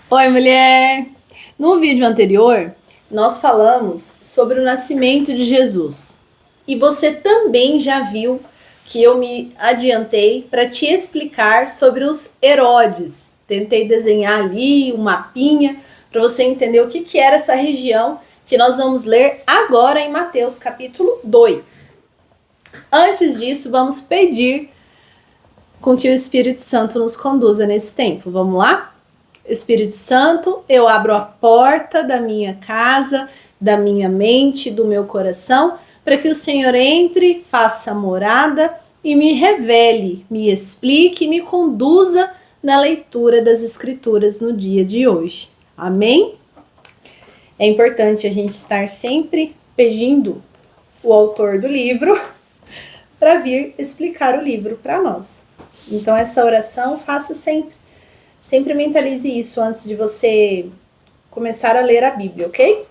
Oi, mulher! No vídeo anterior, nós falamos sobre o nascimento de Jesus. E você também já viu que eu me adiantei para te explicar sobre os Herodes. Tentei desenhar ali um mapinha para você entender o que era essa região que nós vamos ler agora em Mateus capítulo 2. Antes disso, vamos pedir com que o Espírito Santo nos conduza nesse tempo. Vamos lá? Espírito Santo, eu abro a porta da minha casa, da minha mente, do meu coração, para que o Senhor entre, faça morada e me revele, me explique, me conduza na leitura das Escrituras no dia de hoje. Amém? É importante a gente estar sempre pedindo o autor do livro para vir explicar o livro para nós. Então essa oração faça sempre. Sempre mentalize isso antes de você começar a ler a Bíblia, ok?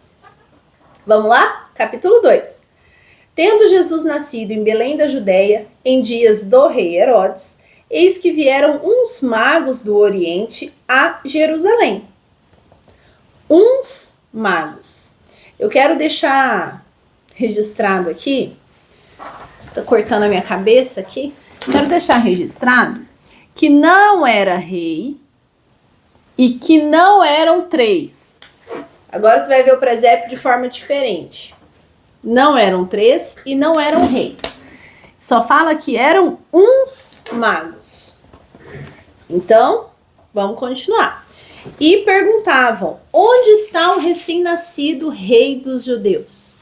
Vamos lá? Capítulo 2. Tendo Jesus nascido em Belém da Judéia, em dias do rei Herodes, eis que vieram uns magos do Oriente a Jerusalém. Uns magos. Eu quero deixar registrado aqui, está cortando a minha cabeça aqui, quero deixar registrado que não era rei, e que não eram 3. Agora você vai ver o presépio de forma diferente. Não eram 3 e não eram reis. Só fala que eram uns magos. Então, vamos continuar. E perguntavam: onde está o recém-nascido rei dos judeus?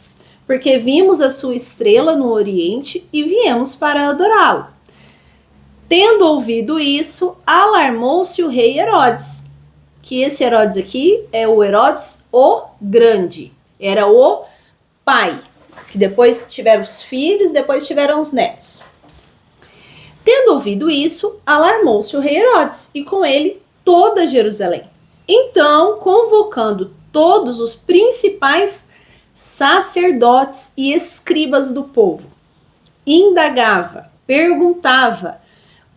Porque vimos a sua estrela no Oriente e viemos para adorá-lo. Tendo ouvido isso, alarmou-se o rei Herodes. Que esse Herodes aqui é o Herodes o Grande. Era o pai. Que depois tiveram os filhos, depois tiveram os netos. Tendo ouvido isso, alarmou-se o rei Herodes e com ele toda Jerusalém. Então, convocando todos os principais sacerdotes e escribas do povo, indagava, perguntava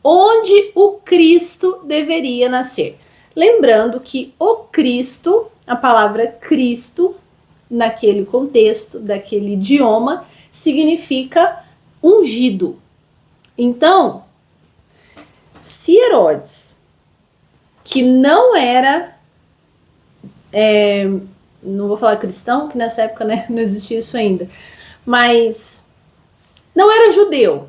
onde o Cristo deveria nascer. Lembrando que o Cristo, a palavra Cristo, naquele contexto, daquele idioma, significa ungido. Então, se Herodes, que não era, não vou falar cristão, que nessa época, né, não existia isso ainda, mas não era judeu,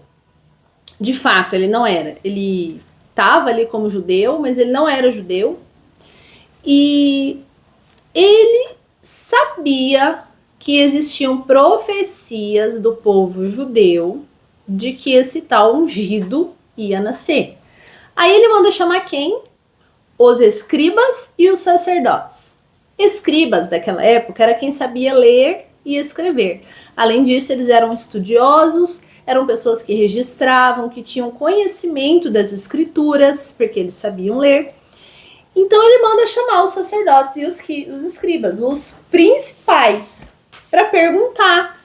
de fato ele não era, ele estava ali como judeu, mas ele não era judeu. E ele sabia que existiam profecias do povo judeu de que esse tal ungido ia nascer. Aí ele manda chamar quem? Os escribas e os sacerdotes. Escribas daquela época era quem sabia ler e escrever. Além disso, eles eram estudiosos, eram pessoas que registravam, que tinham conhecimento das escrituras, porque eles sabiam ler. Então ele manda chamar os sacerdotes e os escribas, os principais, para perguntar: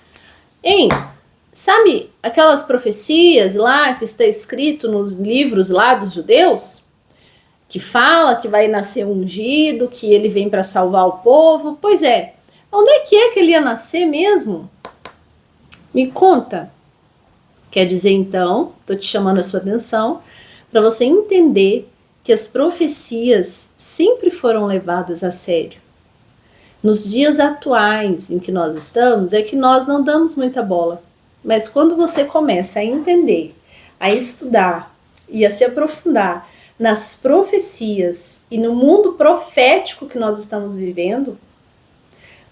sabe aquelas profecias lá que está escrito nos livros lá dos judeus? Que fala que vai nascer ungido, que ele vem para salvar o povo? Pois é, onde é que ele ia nascer mesmo? Me conta. Quer dizer, então, estou te chamando a sua atenção para você entender que as profecias sempre foram levadas a sério. Nos dias atuais em que nós estamos, é que nós não damos muita bola. Mas quando você começa a entender, a estudar e a se aprofundar nas profecias e no mundo profético que nós estamos vivendo,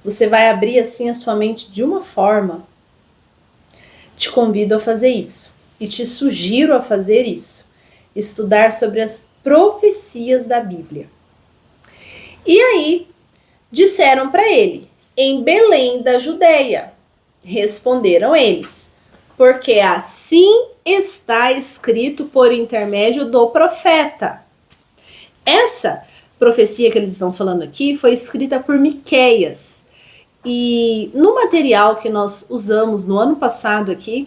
você vai abrir assim a sua mente de uma forma. Te convido a fazer isso e te sugiro a fazer isso. Estudar sobre as profecias da Bíblia. E aí, disseram para ele: em Belém da Judéia. Responderam eles: porque assim está escrito por intermédio do profeta. Essa profecia que eles estão falando aqui foi escrita por Miqueias. E no material que nós usamos no ano passado aqui,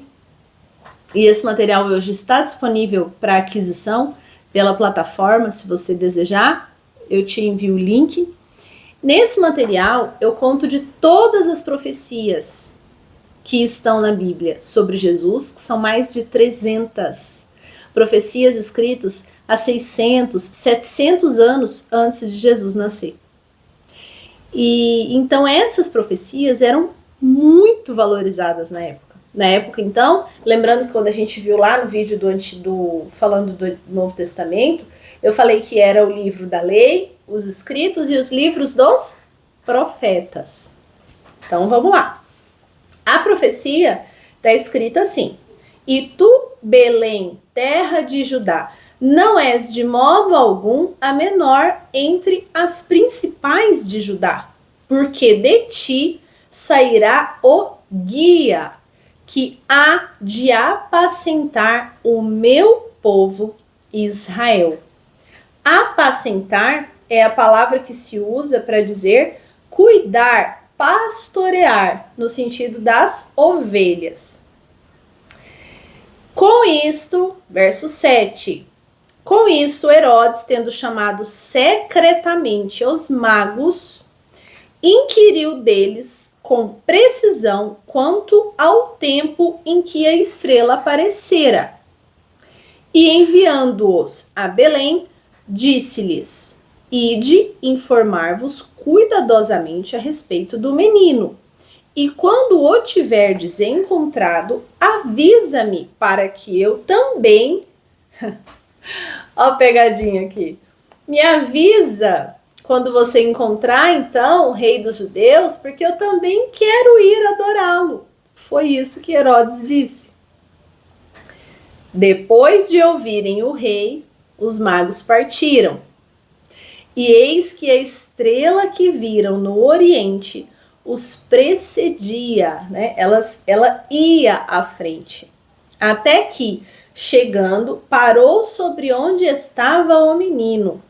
e esse material hoje está disponível para aquisição pela plataforma, se você desejar, eu te envio o link. Nesse material, eu conto de todas as profecias que estão na Bíblia sobre Jesus, que são mais de 300 profecias escritas há 600, 700 anos antes de Jesus nascer. E então essas profecias eram muito valorizadas na época. Na época, então, lembrando que quando a gente viu lá no vídeo falando do Novo Testamento, eu falei que era o livro da lei, os escritos e os livros dos profetas. Então, vamos lá. A profecia está escrita assim: E tu, Belém, terra de Judá, não és de modo algum a menor entre as principais de Judá, porque de ti sairá o guia, que há de apacentar o meu povo Israel. Apacentar é a palavra que se usa para dizer cuidar, pastorear, no sentido das ovelhas. Com isto, verso 7, com isso Herodes, tendo chamado secretamente os magos, inquiriu deles com precisão quanto ao tempo em que a estrela aparecera. E enviando-os a Belém, disse-lhes: Ide informar-vos cuidadosamente a respeito do menino, e quando o tiverdes encontrado, avisa-me para que eu também... Ó a pegadinha aqui. Me avisa quando você encontrar, então, o rei dos judeus, porque eu também quero ir adorá-lo. Foi isso que Herodes disse. Depois de ouvirem o rei, os magos partiram. E eis que a estrela que viram no oriente os precedia, né? Ela ia à frente. Até que, chegando, parou sobre onde estava o menino.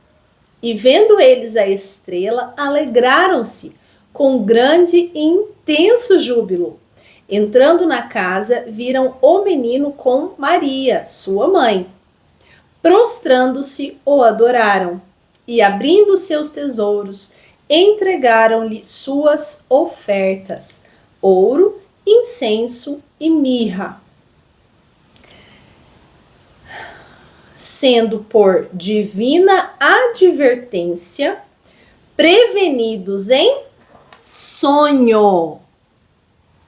E vendo eles a estrela, alegraram-se com grande e intenso júbilo. Entrando na casa, viram o menino com Maria, sua mãe. Prostrando-se, o adoraram. E abrindo seus tesouros, entregaram-lhe suas ofertas: ouro, incenso e mirra. Sendo por divina advertência prevenidos em sonho,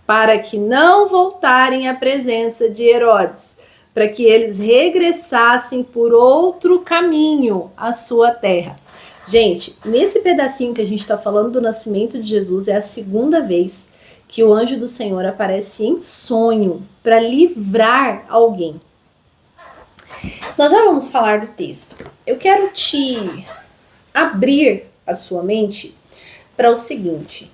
para que não voltarem à presença de Herodes, para que eles regressassem por outro caminho à sua terra. Gente, nesse pedacinho que a gente está falando do nascimento de Jesus, é a segunda vez que o anjo do Senhor aparece em sonho para livrar alguém. Nós já vamos falar do texto. Eu quero te abrir a sua mente para o seguinte: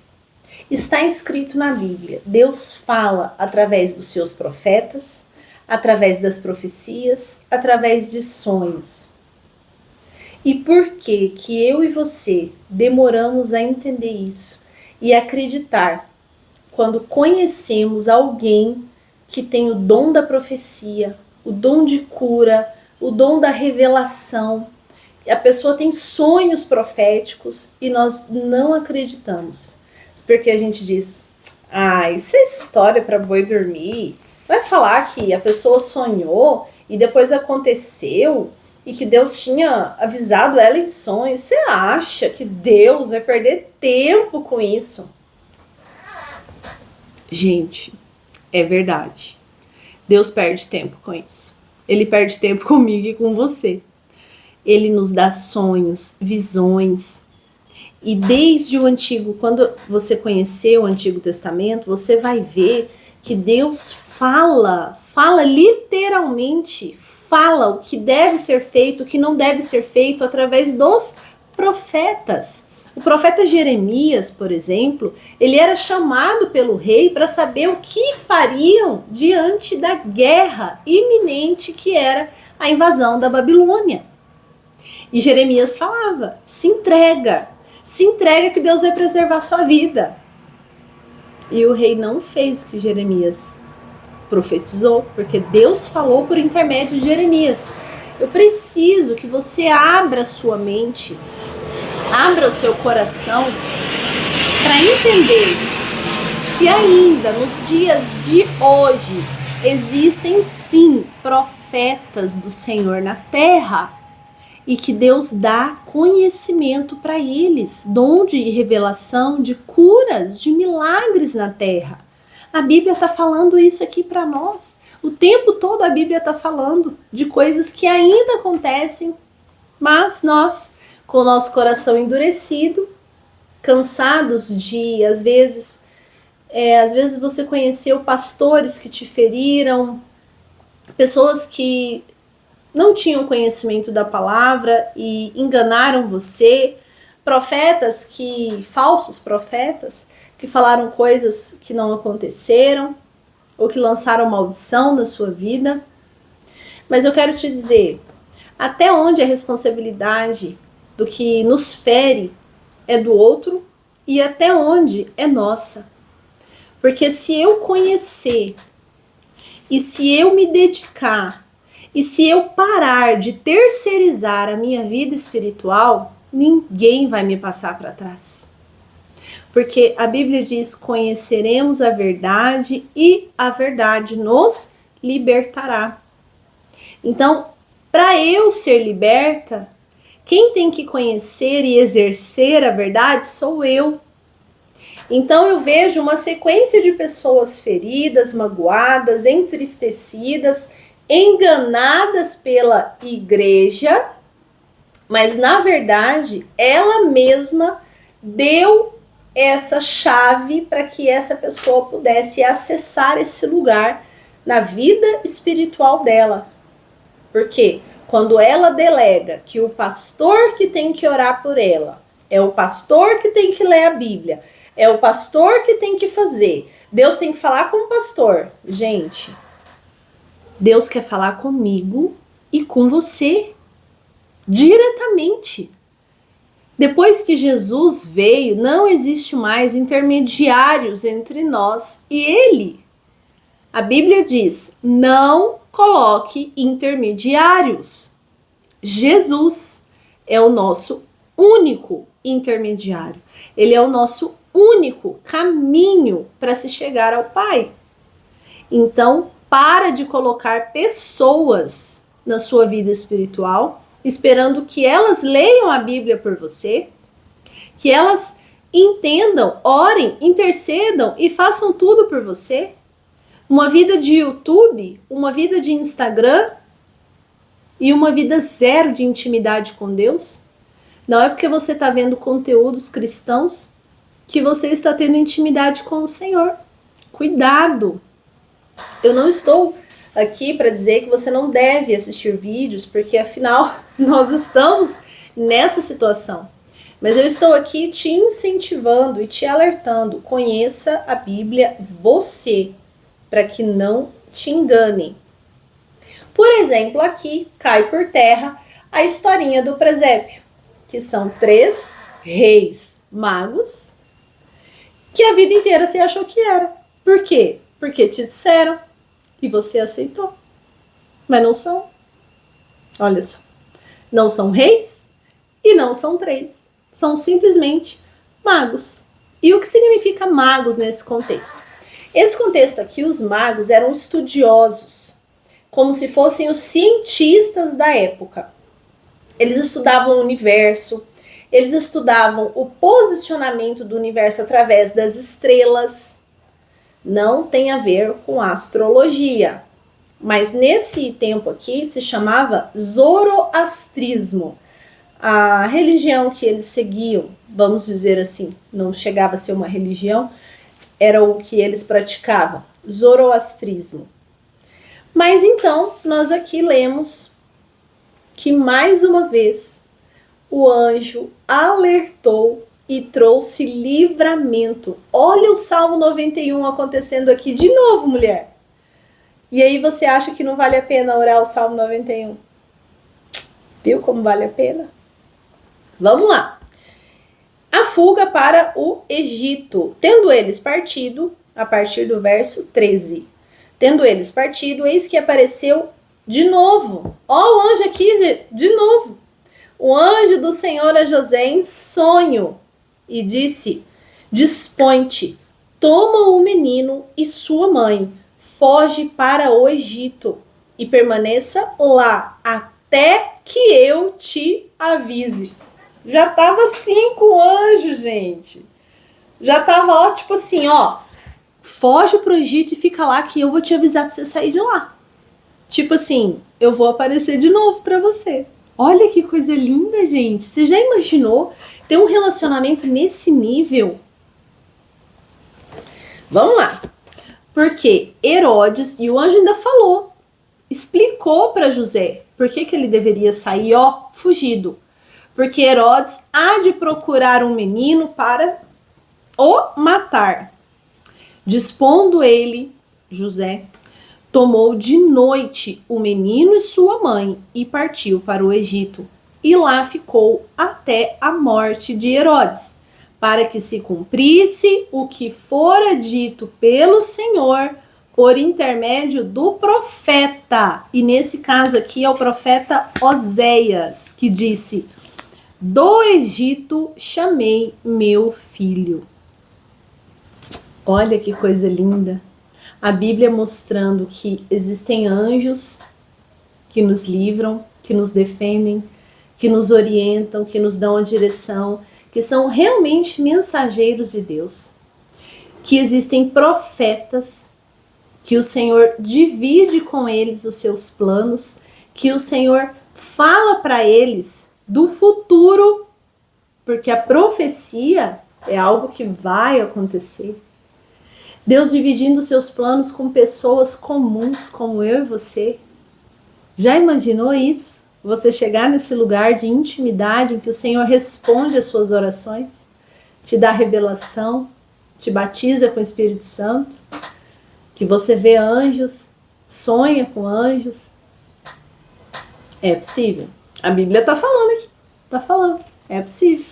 está escrito na Bíblia, Deus fala através dos seus profetas, através das profecias, através de sonhos. E por que eu e você demoramos a entender isso e acreditar quando conhecemos alguém que tem o dom da profecia, o dom de cura, o dom da revelação? A pessoa tem sonhos proféticos e nós não acreditamos. Porque a gente diz: isso é história para boi dormir. Vai falar que a pessoa sonhou e depois aconteceu e que Deus tinha avisado ela em sonhos. Você acha que Deus vai perder tempo com isso? Gente, é verdade. Deus perde tempo com isso. Ele perde tempo comigo e com você. Ele nos dá sonhos, visões. E desde o Antigo, quando você conhecer o Antigo Testamento, você vai ver que Deus fala literalmente, fala o que deve ser feito, o que não deve ser feito através dos profetas. O profeta Jeremias, por exemplo, ele era chamado pelo rei para saber o que fariam diante da guerra iminente que era a invasão da Babilônia. E Jeremias falava: se entrega que Deus vai preservar a sua vida. E o rei não fez o que Jeremias profetizou, porque Deus falou por intermédio de Jeremias. Eu preciso que você abra sua mente Abra o seu coração para entender que ainda nos dias de hoje existem sim profetas do Senhor na terra e que Deus dá conhecimento para eles, dom de revelação, de curas, de milagres na terra. A Bíblia está falando isso aqui para nós. O tempo todo a Bíblia está falando de coisas que ainda acontecem, mas nós, com o nosso coração endurecido, cansados de, às vezes você conheceu pastores que te feriram, pessoas que não tinham conhecimento da palavra e enganaram você, falsos profetas, que falaram coisas que não aconteceram, ou que lançaram maldição na sua vida. Mas eu quero te dizer, até onde a responsabilidade do que nos fere é do outro e até onde é nossa. Porque se eu conhecer, e se eu me dedicar, e se eu parar de terceirizar a minha vida espiritual, ninguém vai me passar para trás. Porque a Bíblia diz: conheceremos a verdade e a verdade nos libertará. Então, para eu ser liberta, quem tem que conhecer e exercer a verdade sou eu. Então eu vejo uma sequência de pessoas feridas, magoadas, entristecidas, enganadas pela igreja, mas na verdade ela mesma deu essa chave para que essa pessoa pudesse acessar esse lugar na vida espiritual dela. Porque quando ela delega que o pastor que tem que orar por ela, é o pastor que tem que ler a Bíblia, é o pastor que tem que fazer, Deus tem que falar com o pastor. Gente, Deus quer falar comigo e com você, diretamente. Depois que Jesus veio, não existe mais intermediários entre nós e Ele. A Bíblia diz: não coloque intermediários. Jesus é o nosso único intermediário. Ele é o nosso único caminho para se chegar ao Pai. Então, para de colocar pessoas na sua vida espiritual, esperando que elas leiam a Bíblia por você, que elas entendam, orem, intercedam e façam tudo por você. Uma vida de YouTube, uma vida de Instagram e uma vida zero de intimidade com Deus. Não é porque você está vendo conteúdos cristãos que você está tendo intimidade com o Senhor. Cuidado! Eu não estou aqui para dizer que você não deve assistir vídeos, porque afinal nós estamos nessa situação. Mas eu estou aqui te incentivando e te alertando. Conheça a Bíblia você, para que não te enganem. Por exemplo, aqui cai por terra a historinha do presépio, que são 3 reis magos que a vida inteira você achou que era. Por quê? Porque te disseram e você aceitou. Mas não são. Olha só. Não são reis e não são 3. São simplesmente magos. E o que significa magos nesse contexto? Esse contexto aqui, os magos eram estudiosos, como se fossem os cientistas da época. Eles estudavam o universo, eles estudavam o posicionamento do universo através das estrelas. Não tem a ver com astrologia. Mas nesse tempo aqui se chamava zoroastrismo. A religião que eles seguiam, vamos dizer assim, não chegava a ser uma religião, era o que eles praticavam, zoroastrismo. Mas então, nós aqui lemos que mais uma vez o anjo alertou e trouxe livramento. Olha o Salmo 91 acontecendo aqui de novo, mulher. E aí você acha que não vale a pena orar o Salmo 91? Viu como vale a pena? Vamos lá. A fuga para o Egito. Tendo eles partido, a partir do verso 13. Tendo eles partido, eis que apareceu de novo. Ó, o anjo aqui, de novo. o anjo do Senhor a José em sonho e disse: dispõe-te, toma o menino e sua mãe, foge para o Egito e permaneça lá até que eu te avise. Já tava 5 anjos, gente. Já tava, ó, tipo assim, ó, foge pro Egito e fica lá que eu vou te avisar pra você sair de lá. Tipo assim, eu vou aparecer de novo pra você. Olha que coisa linda, gente. Você já imaginou ter um relacionamento nesse nível? Vamos lá. Porque Herodes, e o anjo ainda falou, explicou para José por que ele deveria sair, ó, fugido. Porque Herodes há de procurar um menino para o matar. Dispondo ele, José, tomou de noite o menino e sua mãe e partiu para o Egito. E lá ficou até a morte de Herodes, para que se cumprisse o que fora dito pelo Senhor por intermédio do profeta. E nesse caso aqui é o profeta Oséias, que disse: do Egito chamei meu filho. Olha que coisa linda. A Bíblia mostrando que existem anjos que nos livram, que nos defendem, que nos orientam, que nos dão a direção, que são realmente mensageiros de Deus. Que existem profetas, que o Senhor divide com eles os seus planos, que o Senhor fala para eles do futuro, porque a profecia é algo que vai acontecer. Deus dividindo seus planos com pessoas comuns como eu e você. Já imaginou isso? Você chegar nesse lugar de intimidade em que o Senhor responde às suas orações, te dá revelação, te batiza com o Espírito Santo, que você vê anjos, sonha com anjos. É possível. A Bíblia está falando aqui. Está falando. É possível.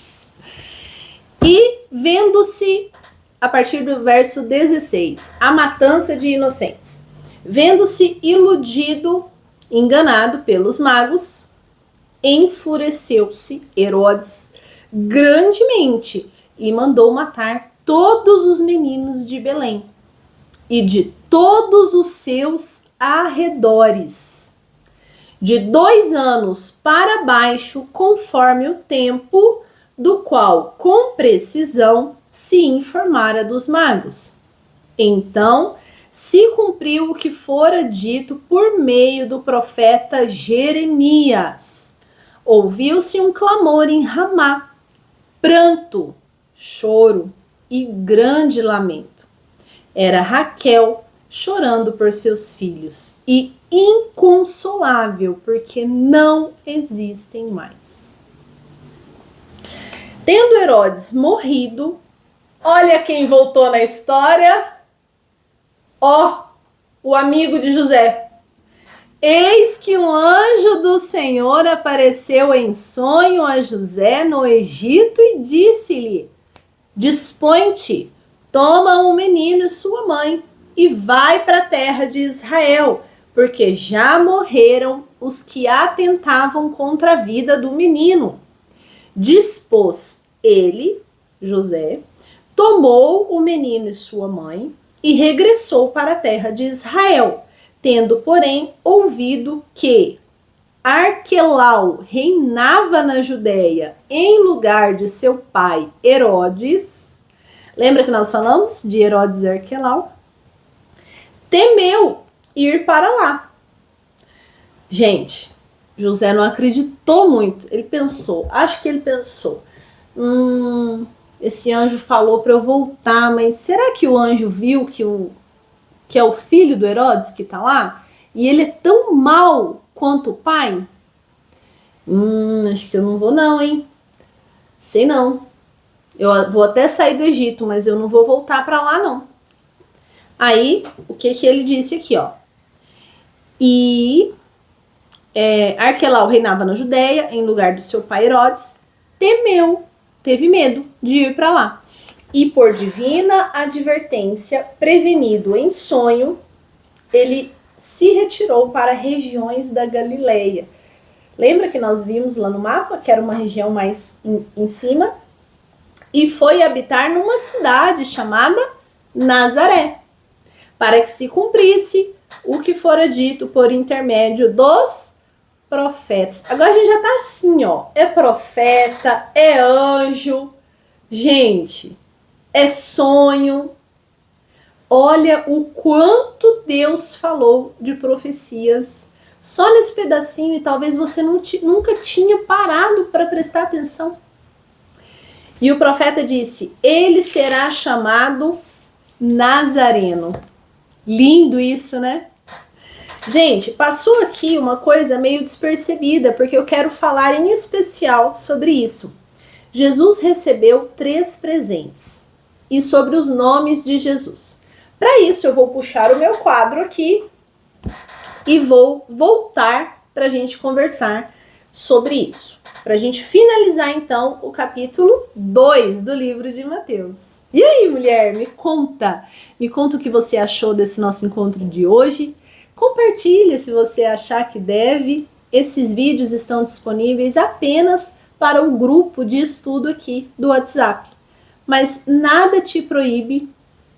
E vendo-se, a partir do verso 16, a matança de inocentes. Vendo-se iludido, enganado pelos magos, enfureceu-se Herodes grandemente e mandou matar todos os meninos de Belém e de todos os seus arredores, de 2 anos para baixo, conforme o tempo do qual, com precisão, se informara dos magos. Então, se cumpriu o que fora dito por meio do profeta Jeremias. Ouviu-se um clamor em Ramá, pranto, choro e grande lamento. Era Raquel chorando por seus filhos e inconsolável, porque não existem mais. Tendo Herodes morrido, olha quem voltou na história. Ó, o amigo de José. Eis que um anjo do Senhor apareceu em sonho a José no Egito e disse-lhe: dispõe-te, toma o menino e sua mãe e vai para a terra de Israel, porque já morreram os que atentavam contra a vida do menino. Dispôs ele, José, tomou o menino e sua mãe e regressou para a terra de Israel, tendo, porém, ouvido que Arquelau reinava na Judéia em lugar de seu pai Herodes. Lembra que nós falamos de Herodes e Arquelau? Temeu ir para lá. Gente, José não acreditou muito. Ele pensou, acho que ele pensou, esse anjo falou para eu voltar, mas será que o anjo viu que é o filho do Herodes que está lá? E ele é tão mau quanto o pai? Acho que eu não vou não, hein? Sei não. Eu vou até sair do Egito, mas eu não vou voltar para lá não. Aí, o que ele disse aqui, ó? E Arquelau reinava na Judéia, em lugar do seu pai Herodes, temeu, teve medo de ir para lá. E por divina advertência, prevenido em sonho, ele se retirou para regiões da Galileia. Lembra que nós vimos lá no mapa que era uma região mais em cima? E foi habitar numa cidade chamada Nazaré, para que se cumprisse o que fora dito por intermédio dos profetas. Agora a gente já tá assim, ó. É profeta, é anjo, gente, é sonho. Olha o quanto Deus falou de profecias só nesse pedacinho e talvez você nunca tinha parado para prestar atenção. E o profeta disse, ele será chamado Nazareno. Lindo isso, né? Gente, passou aqui uma coisa meio despercebida, porque eu quero falar em especial sobre isso. Jesus recebeu 3 presentes e sobre os nomes de Jesus. Para isso, eu vou puxar o meu quadro aqui e vou voltar para a gente conversar sobre isso. Para a gente finalizar, então, o capítulo 2 do livro de Mateus. E aí, mulher, me conta o que você achou desse nosso encontro de hoje. Compartilha se você achar que deve. Esses vídeos estão disponíveis apenas para o grupo de estudo aqui do WhatsApp. Mas nada te proíbe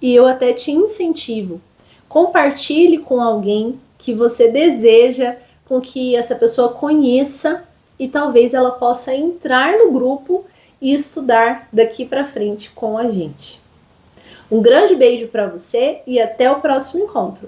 e eu até te incentivo. Compartilhe com alguém que você deseja, com que essa pessoa conheça e talvez ela possa entrar no grupo e estudar daqui para frente com a gente. Um grande beijo para você e até o próximo encontro.